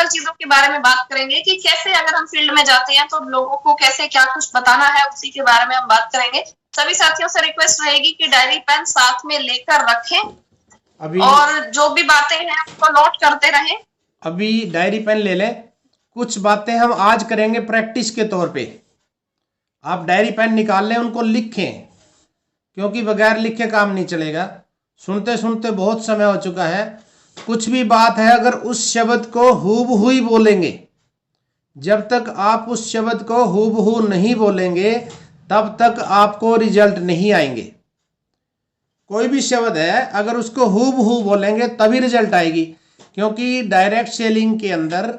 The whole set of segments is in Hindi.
प्रैक्टिकल चीजों के बारे में बात करेंगे कि कैसे अगर हम फील्ड में जाते हैं तो लोगों को कैसे क्या कुछ बताना है, उसी के बारे में हम बात करेंगे। सभी साथियों से रिक्वेस्ट रहेगी कि डायरी पेन साथ में लेकर रखें और जो भी बातें हैं उसको नोट करते रहें। अभी डायरी पेन ले लें। कुछ बातें हम आज करेंगे प्रैक्टिस के तौर पे। आप डायरी पेन निकाल लें, उनको लिखें, क्योंकि बगैर लिखे काम नहीं चलेगा। सुनते सुनते बहुत समय हो चुका है। कुछ भी बात है, अगर उस शब्द को हूबहू ही बोलेंगे, जब तक आप उस शब्द को हूबहू नहीं बोलेंगे तब तक आपको रिजल्ट नहीं आएंगे। कोई भी शब्द है, अगर उसको हूबहू बोलेंगे तभी रिजल्ट आएगी, क्योंकि डायरेक्ट सेलिंग के अंदर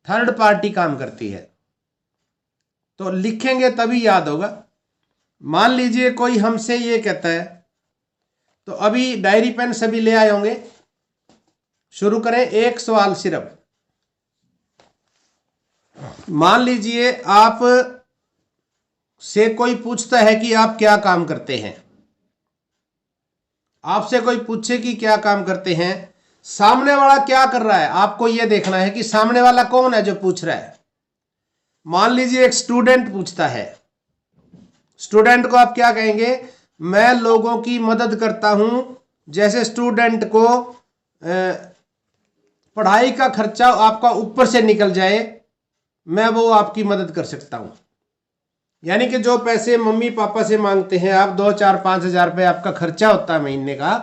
थर्ड पार्टी काम करती है। तो लिखेंगे तभी याद होगा। मान लीजिए कोई हमसे ये कहता है, तो अभी डायरी पेन सभी ले आए होंगे। शुरू करें। एक सवाल सिर्फ। मान लीजिए आप से कोई पूछता है कि आप क्या काम करते हैं। आपसे कोई पूछे कि क्या काम करते हैं, सामने वाला क्या कर रहा है, आपको यह देखना है कि सामने वाला कौन है जो पूछ रहा है। मान लीजिए एक स्टूडेंट पूछता है। स्टूडेंट को आप क्या कहेंगे? मैं लोगों की मदद करता हूं। जैसे स्टूडेंट को पढ़ाई का खर्चा आपका ऊपर से निकल जाए, मैं वो आपकी मदद कर सकता हूं। यानी कि जो पैसे मम्मी पापा से मांगते हैं आप, 2 4 5 हज़ार रुपये आपका खर्चा होता है महीने का,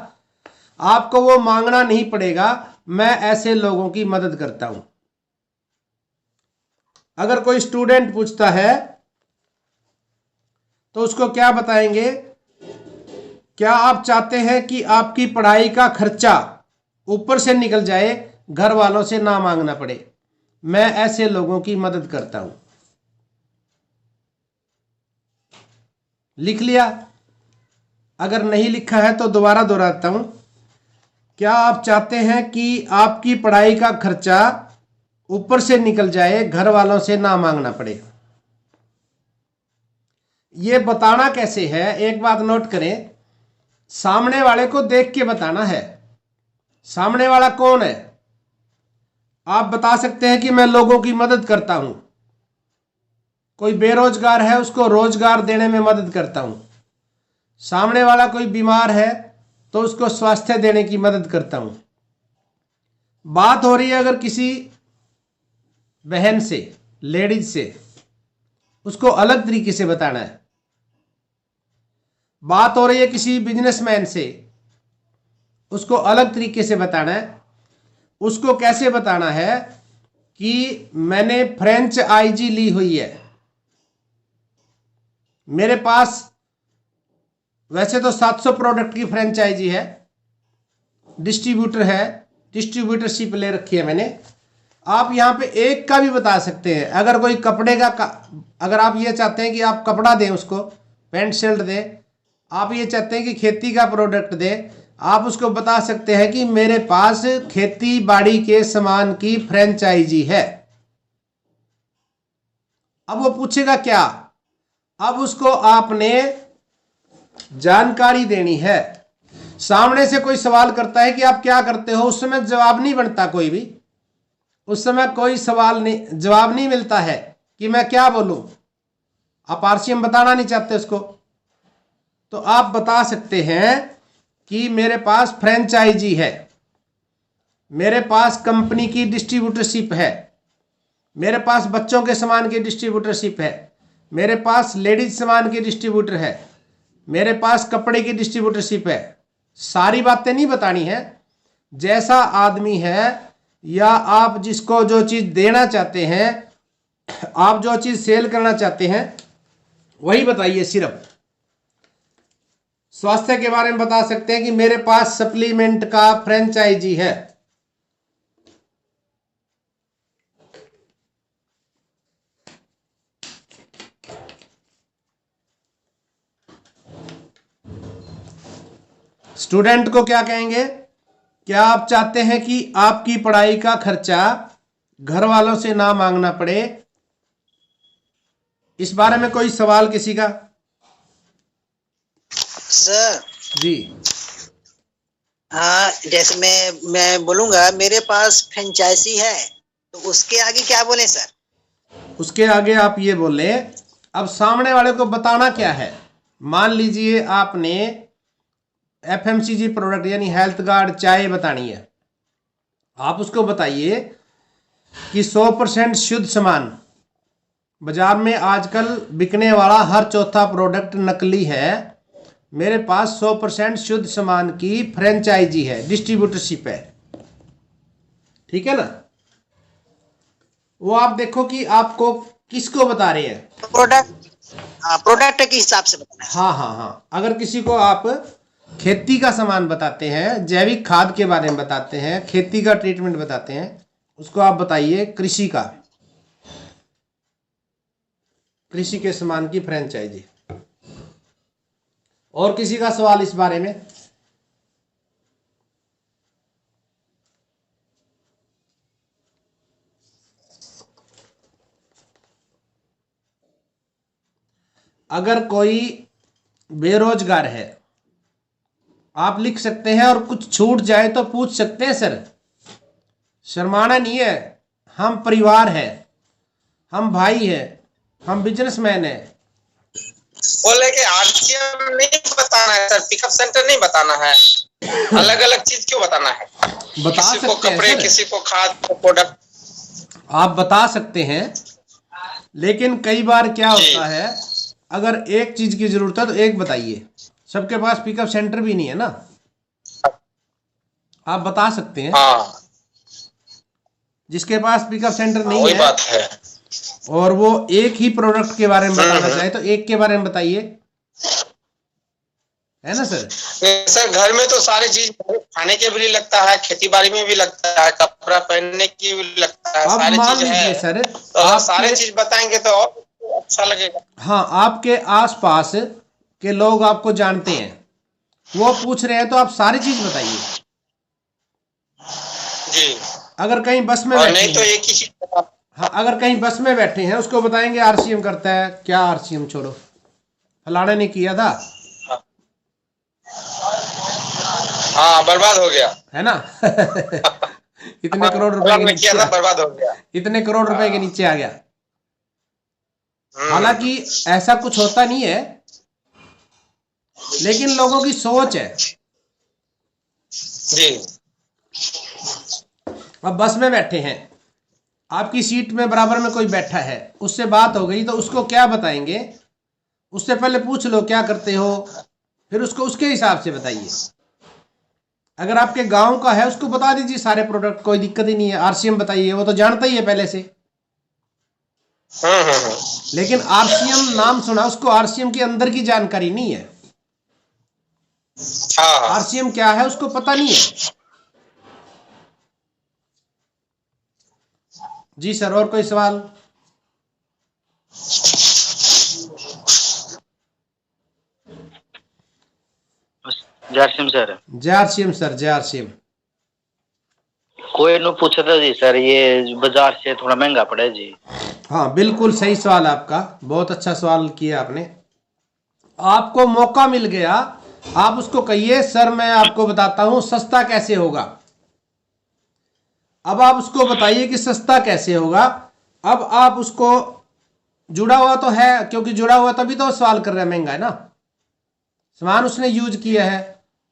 आपको वो मांगना नहीं पड़ेगा। मैं ऐसे लोगों की मदद करता हूं। अगर कोई स्टूडेंट पूछता है तो उसको क्या बताएंगे? क्या आप चाहते हैं कि आपकी पढ़ाई का खर्चा ऊपर से निकल जाए, घर वालों से ना मांगना पड़े? मैं ऐसे लोगों की मदद करता हूं। लिख लिया? अगर नहीं लिखा है तो दोबारा दोहराता हूं। क्या आप चाहते हैं कि आपकी पढ़ाई का खर्चा ऊपर से निकल जाए, घर वालों से ना मांगना पड़े? ये बताना कैसे है, एक बात नोट करें। सामने वाले को देख के बताना है। सामने वाला कौन है? आप बता सकते हैं कि मैं लोगों की मदद करता हूं। कोई बेरोजगार है, उसको रोजगार देने में मदद करता हूं। सामने वाला कोई बीमार है तो उसको स्वास्थ्य देने की मदद करता हूं। बात हो रही है अगर किसी बहन से, लेडीज से, उसको अलग तरीके से बताना है। बात हो रही है किसी बिजनेसमैन से, उसको अलग तरीके से बताना है। उसको कैसे बताना है कि मैंने फ्रेंचाइजी ली हुई है, मेरे पास वैसे तो 700 प्रोडक्ट की फ्रेंचाइजी है, डिस्ट्रीब्यूटर है, डिस्ट्रीब्यूटरशिप ले रखी है मैंने। आप यहां पे एक का भी बता सकते हैं। अगर कोई कपड़े का अगर आप ये चाहते हैं कि आप कपड़ा दें, उसको पैंट शर्ट दें, आप ये चाहते हैं कि खेती का प्रोडक्ट दें, आप उसको बता सकते हैं कि मेरे पास खेती बाड़ी के सामान की फ्रेंचाइजी है। अब वो पूछेगा क्या? अब उसको आपने जानकारी देनी है। सामने से कोई सवाल करता है कि आप क्या करते हो, उस समय जवाब नहीं बनता कोई भी। उस समय कोई सवाल नहीं, जवाब नहीं मिलता है कि मैं क्या बोलूं। आप आरसीएम बताना नहीं चाहते उसको, तो आप बता सकते हैं कि मेरे पास फ्रेंचाइजी है, मेरे पास कंपनी की डिस्ट्रीब्यूटरशिप है, मेरे पास बच्चों के सामान की डिस्ट्रीब्यूटरशिप है, मेरे पास लेडीज सामान की डिस्ट्रीब्यूटर है, मेरे पास कपड़े की डिस्ट्रीब्यूटरशिप है। सारी बातें नहीं बतानी है। जैसा आदमी है या आप जिसको जो चीज देना चाहते हैं, आप जो चीज सेल करना चाहते हैं, वही बताइए। सिर्फ स्वास्थ्य के बारे में बता सकते हैं कि मेरे पास सप्लीमेंट का फ्रेंचाइजी है। स्टूडेंट को क्या कहेंगे? क्या आप चाहते हैं कि आपकी पढ़ाई का खर्चा घर वालों से ना मांगना पड़े? इस बारे में कोई सवाल किसी का? सर जी हाँ, जैसे मैं बोलूंगा मेरे पास फ्रेंचाइजी है तो उसके आगे क्या बोले सर? उसके आगे आप ये बोले, अब सामने वाले को बताना क्या है। मान लीजिए आपने एफएमसीजी प्रोडक्ट यानी हेल्थ गार्ड चाय बतानी है, आप उसको बताइए कि 100% शुद्ध सामान, बाजार में आजकल बिकने वाला हर चौथा प्रोडक्ट नकली है, मेरे पास 100% शुद्ध सामान की फ्रेंचाइजी है, डिस्ट्रीब्यूटरशिप है, ठीक है ना। वो आप देखो कि आपको किसको बता रहे हैं। प्रोडक्ट के हिसाब से बताना है। हाँ, अगर किसी को आप खेती का सामान बताते हैं, जैविक खाद के बारे में बताते हैं, खेती का ट्रीटमेंट बताते हैं, उसको आप बताइए कृषि के सामान की फ्रेंचाइजी। और किसी का सवाल इस बारे में? अगर कोई बेरोजगार है, आप लिख सकते हैं, और कुछ छूट जाए तो पूछ सकते हैं सर, शर्माना नहीं है। हम परिवार है, हम भाई है, हम बिजनेसमैन है। बोले कि आरसीएम नहीं बताना है सर, पिकअप सेंटर नहीं बताना है, अलग अलग चीज क्यों बताना है? बता किसी को सकते हैं कपड़े, सर, किसी को खाद प्रोडक्ट, आप बता सकते हैं, लेकिन कई बार क्या होता है, अगर एक चीज की जरूरत है तो एक बताइए। सबके पास पिकअप सेंटर भी नहीं है ना, आप बता सकते हैं। हाँ जिसके पास पिकअप सेंटर नहीं वही है बात है। और वो एक ही प्रोडक्ट के बारे में बताना चाहे तो एक के बारे में बताइए, है ना सर। सर घर में तो सारी चीज खाने के भी लिए लगता है, खेती बाड़ी में भी लगता है, कपड़ा पहनने की भी लगता है, अब सारी मान चीज है। लीजिए सर, तो अगर सारी चीज बताएंगे तो और अच्छा लगेगा। हाँ, आपके आसपास के लोग आपको जानते हैं, वो पूछ रहे हैं तो आप सारी चीज बताइए। जी, अगर कहीं बस में और बैठे नहीं तो हैं, एक ही चीज बता। हाँ, अगर कहीं बस में बैठे हैं उसको बताएंगे आरसीएम करता है क्या, आरसीएम छोड़ो, फलाने ने किया था, हाँ बर्बाद हो गया, है ना। इतने करोड़ रुपए के में किया था, नीचे, बर्बाद हो गया, इतने करोड़ रुपए के नीचे आ गया। हम्म। हालांकि ऐसा कुछ होता नहीं है, लेकिन लोगों की सोच है। जी, अब बस में बैठे हैं, आपकी सीट में बराबर में कोई बैठा है, उससे बात हो गई तो उसको क्या बताएंगे? उससे पहले पूछ लो क्या करते हो, फिर उसको उसके हिसाब से बताइए। अगर आपके गांव का है उसको बता दीजिए सारे प्रोडक्ट, कोई दिक्कत ही नहीं है, आरसीएम बताइए, वो तो जानता ही है पहले से। लेकिन आरसीएम नाम सुना, उसको आरसीएम के अंदर की जानकारी नहीं है, आरसीएम क्या है उसको पता नहीं है। जी सर, और कोई सवाल? जय सर। जय आरसीएम। कोई नु पूछा था जी सर, ये बाजार से थोड़ा महंगा पड़ा है जी। हाँ, बिल्कुल सही सवाल आपका, बहुत अच्छा सवाल किया आपने। आपको मौका मिल गया, आप उसको कहिए सर मैं आपको बताता हूं सस्ता कैसे होगा। अब आप उसको बताइए कि सस्ता कैसे होगा। अब आप उसको, जुड़ा हुआ तो है, क्योंकि जुड़ा हुआ तभी तो सवाल कर रहा है, महंगा है ना, सामान उसने यूज किया है,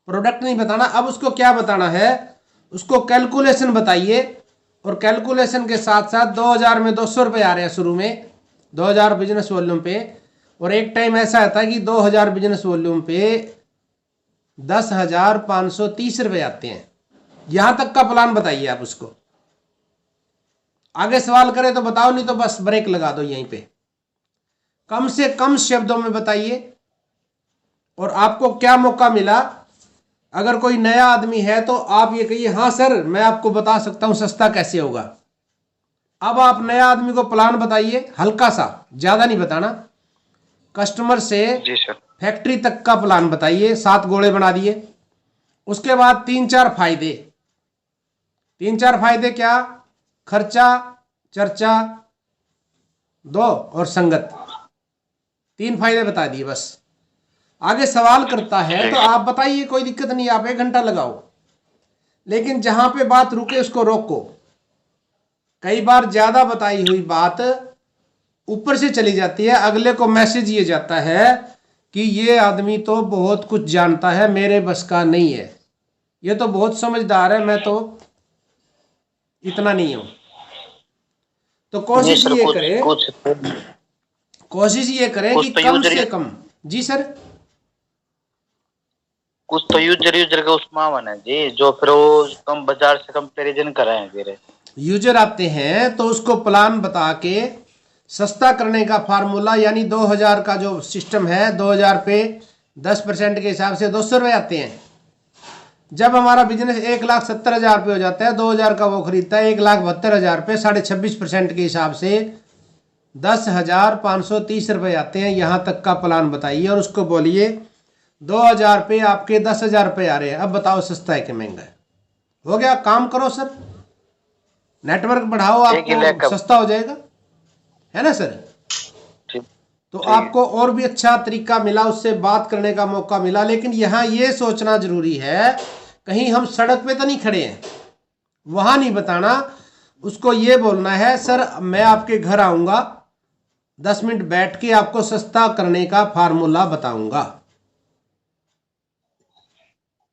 प्रोडक्ट नहीं बताना। अब उसको क्या बताना है, उसको कैलकुलेशन बताइए, और कैलकुलेशन के साथ साथ 2000 में 200 रुपये आ रहे हैं शुरू में, 2000 बिजनेस वॉल्यूम पे, और एक टाइम ऐसा आता है कि 2000 बिजनेस वॉल्यूम पे 10,530 रुपये आते हैं। यहां तक का प्लान बताइए आप उसको। आगे सवाल करें तो बताओ, नहीं तो बस ब्रेक लगा दो यहीं पे। कम से कम शब्दों में बताइए। और आपको क्या मौका मिला, अगर कोई नया आदमी है तो आप ये कहिए हाँ सर मैं आपको बता सकता हूं सस्ता कैसे होगा। अब आप नया आदमी को प्लान बताइए, हल्का सा, ज्यादा नहीं बताना। कस्टमर से जी सर। फैक्ट्री तक का प्लान बताइए, 7 गोले बना दिए। उसके बाद 3-4 फायदे। 3-4 फायदे क्या? खर्चा, चर्चा, 2 और संगत। 3 फायदे बता दिए बस। आगे सवाल करता है तो आप बताइए, कोई दिक्कत नहीं, आप 1 घंटा लगाओ, लेकिन जहां पे बात रुके उसको रोको। कई बार ज्यादा बताई हुई बात ऊपर से चली जाती है, अगले को मैसेज ये जाता है कि ये आदमी तो बहुत कुछ जानता है, मेरे बस का नहीं है, ये तो बहुत समझदार है, मैं तो इतना नहीं हूं। तो कोशिश ये करें, कोशिश ये करें कि कम से कम। जी सर, कुछ तो यूजर का उसमें है जी, जो फिर वो कम बाजार से कंपैरिजन कर रहे हैं। फिर यूजर आते हैं तो उसको प्लान बता के सस्ता करने का फार्मूला, यानी 2000 का जो सिस्टम है, 2000 पे 10% के हिसाब से 200 रुपये आते हैं। जब हमारा बिजनेस 1,70,000 रुपये हो जाता है, 2000 का वो खरीदता है 1,72,000 रुपये, 26.5% के हिसाब से 10,530 रुपये आते हैं। यहाँ तक का प्लान बताइए और उसको बोलिए 2000 पे आपके 10,000 रुपये आ रहे हैं, अब बताओ सस्ता है कि महंगा है? हो गया, काम करो सर, नेटवर्क बढ़ाओ, आपको सस्ता हो जाएगा, है ना सर? तो आपको और भी अच्छा तरीका मिला, उससे बात करने का मौका मिला। लेकिन यहाँ ये सोचना जरूरी है, कहीं हम सड़क पे तो नहीं खड़े हैं, वहां नहीं बताना। उसको ये बोलना है, सर मैं आपके घर आऊंगा, 10 मिनट बैठ के आपको सस्ता करने का फार्मूला बताऊंगा।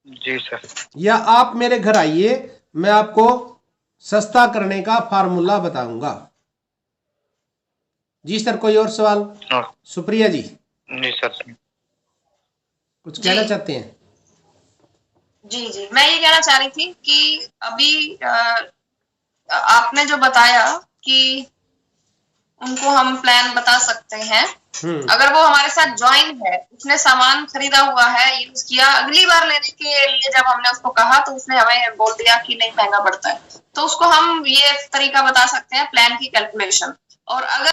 जी सर। या आप मेरे घर आइए, मैं आपको सस्ता करने का फार्मूला बताऊंगा। जी सर, कोई और सवाल? सुप्रिया जी। नहीं सर, कुछ कहना चाहते हैं? जी जी, मैं ये कहना चाह रही थी कि अभी आपने जो बताया कि उनको हम प्लान बता सकते हैं, अगर वो हमारे साथ ज्वाइन है, उसने सामान खरीदा हुआ है, यूज किया, अगली बार लेने के लिए जब हमने उसको कहा तो उसने हमें बोल दिया कि नहीं महंगा पड़ता है, तो उसको हम ये तरीका बता सकते हैं, प्लान की कैलकुलेशन। और अगर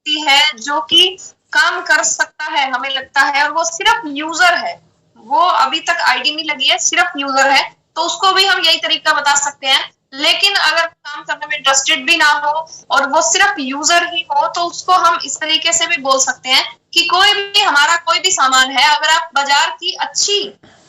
है जो कि काम कर सकता है, हमें लगता है, और वो सिर्फ यूजर है, वो अभी तक आईडी नहीं लगी है, सिर्फ यूजर है, तो उसको भी हम यही तरीका बता सकते हैं। लेकिन अगर काम करने में इंटरेस्टेड भी ना हो और वो सिर्फ यूजर ही हो, तो उसको हम इस तरीके से भी बोल सकते हैं कि कोई भी हमारा कोई भी सामान है, अगर आप बाजार की अच्छी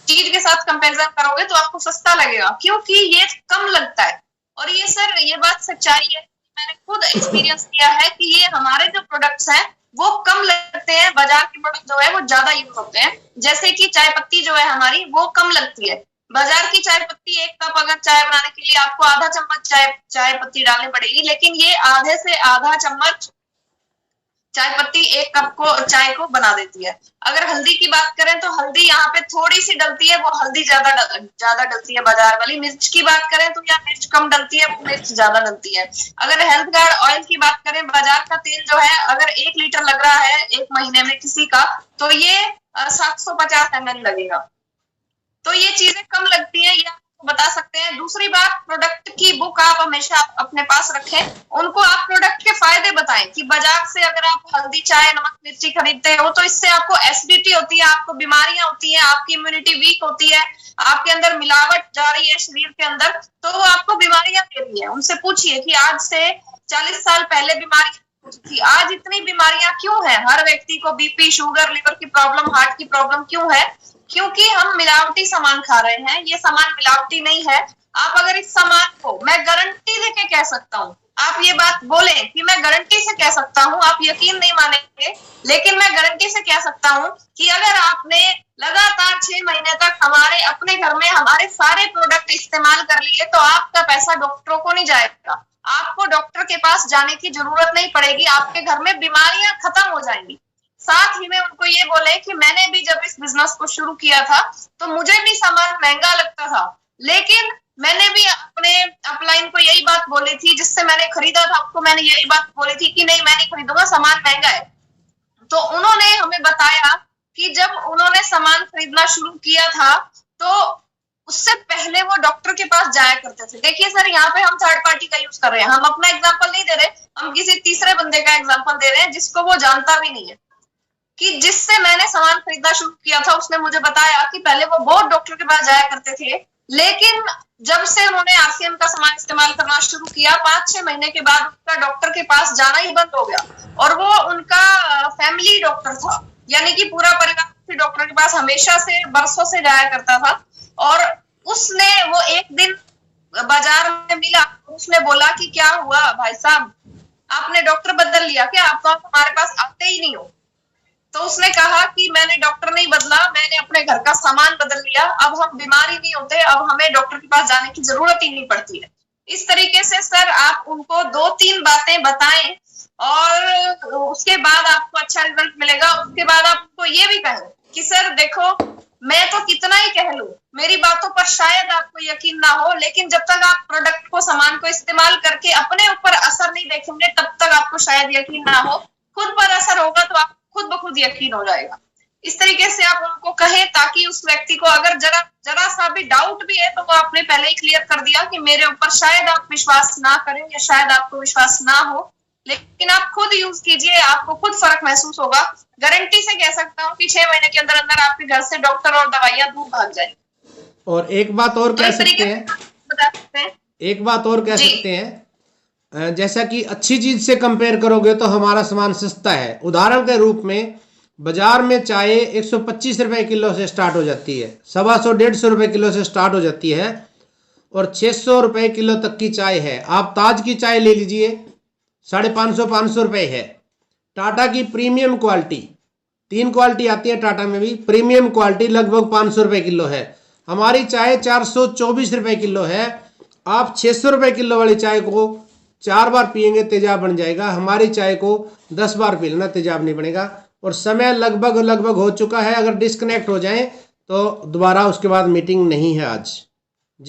चीज के साथ कंपैरिजन करोगे तो आपको सस्ता लगेगा, क्योंकि ये कम लगता है। और ये सर, ये बात सच्चाई है, मैंने खुद एक्सपीरियंस किया है कि ये हमारे जो प्रोडक्ट्स हैं वो कम लगते हैं, बाजार के प्रोडक्ट जो है वो ज्यादा यूज होते हैं। जैसे कि चाय पत्ती जो है हमारी, वो कम लगती है। बाजार की चाय पत्ती, एक कप अगर चाय बनाने के लिए आपको आधा चम्मच चाय पत्ती डालनी पड़ेगी, लेकिन ये आधे से आधा चम्मच चाय पत्ती एक कप को चाय को बना देती है। अगर हल्दी की बात करें तो हल्दी यहाँ पे थोड़ी सी डलती है, वो हल्दी ज्यादा डलती है बाजार वाली। मिर्च की बात करें तो यहाँ मिर्च कम डलती है, मिर्च ज्यादा डलती है। अगर हेल्थ गार्ड ऑयल की बात करें, बाजार का तेल जो है अगर 1 लीटर लग रहा है एक महीने में किसी का, तो ये 750 ml लगेगा। तो ये चीजें कम लगती है, ये आपको बता सकते हैं। दूसरी बात, प्रोडक्ट की बुक आप हमेशा अपने पास रखें, उनको आप प्रोडक्ट के फायदे बताएं कि बाजार से अगर आप हल्दी, चाय, नमक, मिर्ची खरीदते हो तो इससे आपको एसिडिटी होती है, आपको बीमारियां होती हैं, आपकी इम्यूनिटी वीक होती है, आपके अंदर मिलावट जा रही है शरीर के अंदर, तो वो आपको बीमारियां दे रही है। उनसे पूछिए कि आज से 40 साल पहले बीमारी थी, आज इतनी बीमारियां क्यों है? हर व्यक्ति को बीपी, शुगर, लिवर की प्रॉब्लम, हार्ट की प्रॉब्लम क्यों है? क्योंकि हम मिलावटी सामान खा रहे हैं। ये सामान मिलावटी नहीं है। आप अगर इस सामान को, मैं गारंटी देके कह सकता हूँ, आप ये बात बोले कि मैं गारंटी से कह सकता हूँ, आप यकीन नहीं मानेंगे, लेकिन मैं गारंटी से कह सकता हूँ कि अगर आपने लगातार 6 महीने तक हमारे अपने घर में हमारे सारे प्रोडक्ट इस्तेमाल कर लिए, तो आपका पैसा डॉक्टरों को नहीं जाएगा, आपको डॉक्टर के पास जाने की जरूरत नहीं पड़ेगी, आपके घर में बीमारियां खत्म हो जाएंगी। साथ ही में उनको ये बोले कि मैंने भी जब इस बिजनेस को शुरू किया था तो मुझे भी सामान महंगा लगता था, लेकिन मैंने भी अपने अपलाइन को यही बात बोली थी, जिससे मैंने खरीदा था उसको मैंने यही बात बोली थी कि नहीं मैं नहीं खरीदूंगा, सामान महंगा है। तो उन्होंने हमें बताया कि जब उन्होंने सामान खरीदना शुरू किया था तो उससे पहले वो डॉक्टर के पास जाया करते थे। देखिए सर, यहाँ पे हम थर्ड पार्टी का यूज कर रहे हैं, हम अपना एग्जांपल नहीं दे रहे, हम किसी तीसरे बंदे का एग्जांपल दे रहे हैं जिसको वो जानता भी नहीं है। कि जिससे मैंने सामान खरीदना शुरू किया था उसने मुझे बताया कि पहले वो बहुत डॉक्टर के पास जाया करते थे, लेकिन जब से उन्होंने आरसीएम का सामान इस्तेमाल करना शुरू किया, 5-6 महीने के बाद उनका डॉक्टर के पास जाना ही बंद हो गया। और वो उनका फैमिली डॉक्टर था, यानी कि पूरा परिवार डॉक्टर के पास हमेशा से, बरसों से जाया करता था। और उसने वो एक दिन बाजार में मिला, उसने बोला कि क्या हुआ भाई साहब, आपने डॉक्टर बदल लिया क्या, आप तो हमारे पास आते ही नहीं हो। तो उसने कहा कि मैंने डॉक्टर नहीं बदला, मैंने अपने घर का सामान बदल लिया, अब हम बीमार ही नहीं होते, अब हमें डॉक्टर के पास जाने की जरूरत ही नहीं पड़ती है। इस तरीके से सर आप उनको 2-3 बातें बताएं और उसके बाद आपको अच्छा रिजल्ट मिलेगा। उसके बाद आपको ये भी कहें कि सर देखो, मैं तो कितना ही कह लूं, मेरी बातों पर शायद आपको यकीन ना हो, लेकिन जब तक आप प्रोडक्ट को, सामान को इस्तेमाल करके अपने ऊपर असर नहीं देखेंगे तब तक आपको शायद यकीन ना हो। खुद पर असर होगा तो आप खुद ब खुद यकीन हो जाएगा। इस तरीके से आप उनको कहें ताकि उस व्यक्ति को अगर जरा सा भी डाउट भी है तो वो आपने पहले ही क्लियर कर दिया कि मेरे ऊपर शायद आप विश्वास ना करें या शायद आपको विश्वास ना हो, लेकिन आप खुद यूज कीजिए, आपको खुद फर्क महसूस होगा। गारंटी से कह सकता हूँ कि 6 महीने के अंदर अंदर आपके घर से डॉक्टर और दवाइयां दूर भाग जाएंगी। और एक बात और कह सकते हैं, बता सकते हैं, एक बात और कह सकते हैं, जैसा कि अच्छी चीज से कंपेयर करोगे तो हमारा सामान सस्ता है। उदाहरण के रूप में बाजार में चाय 125 रुपए किलो से स्टार्ट हो जाती है, 125-150 रुपए किलो से स्टार्ट हो जाती है और 600 रुपए किलो तक की चाय है। आप ताज की चाय ले लीजिए, 550-500 रुपए है। टाटा की प्रीमियम क्वालिटी, 3 क्वालिटी आती है टाटा में भी, प्रीमियम क्वालिटी लगभग 500 रुपए किलो है। हमारी चाय 424 रुपए किलो है। आप 600 रुपए किलो वाली चाय को 4 बार पियेंगे तेजाब बन जाएगा, हमारी चाय को 10 बार पी लेना तेजाब नहीं बनेगा। और समय लगभग हो चुका है, अगर डिस्कनेक्ट हो जाए तो दोबारा उसके बाद मीटिंग नहीं है आज।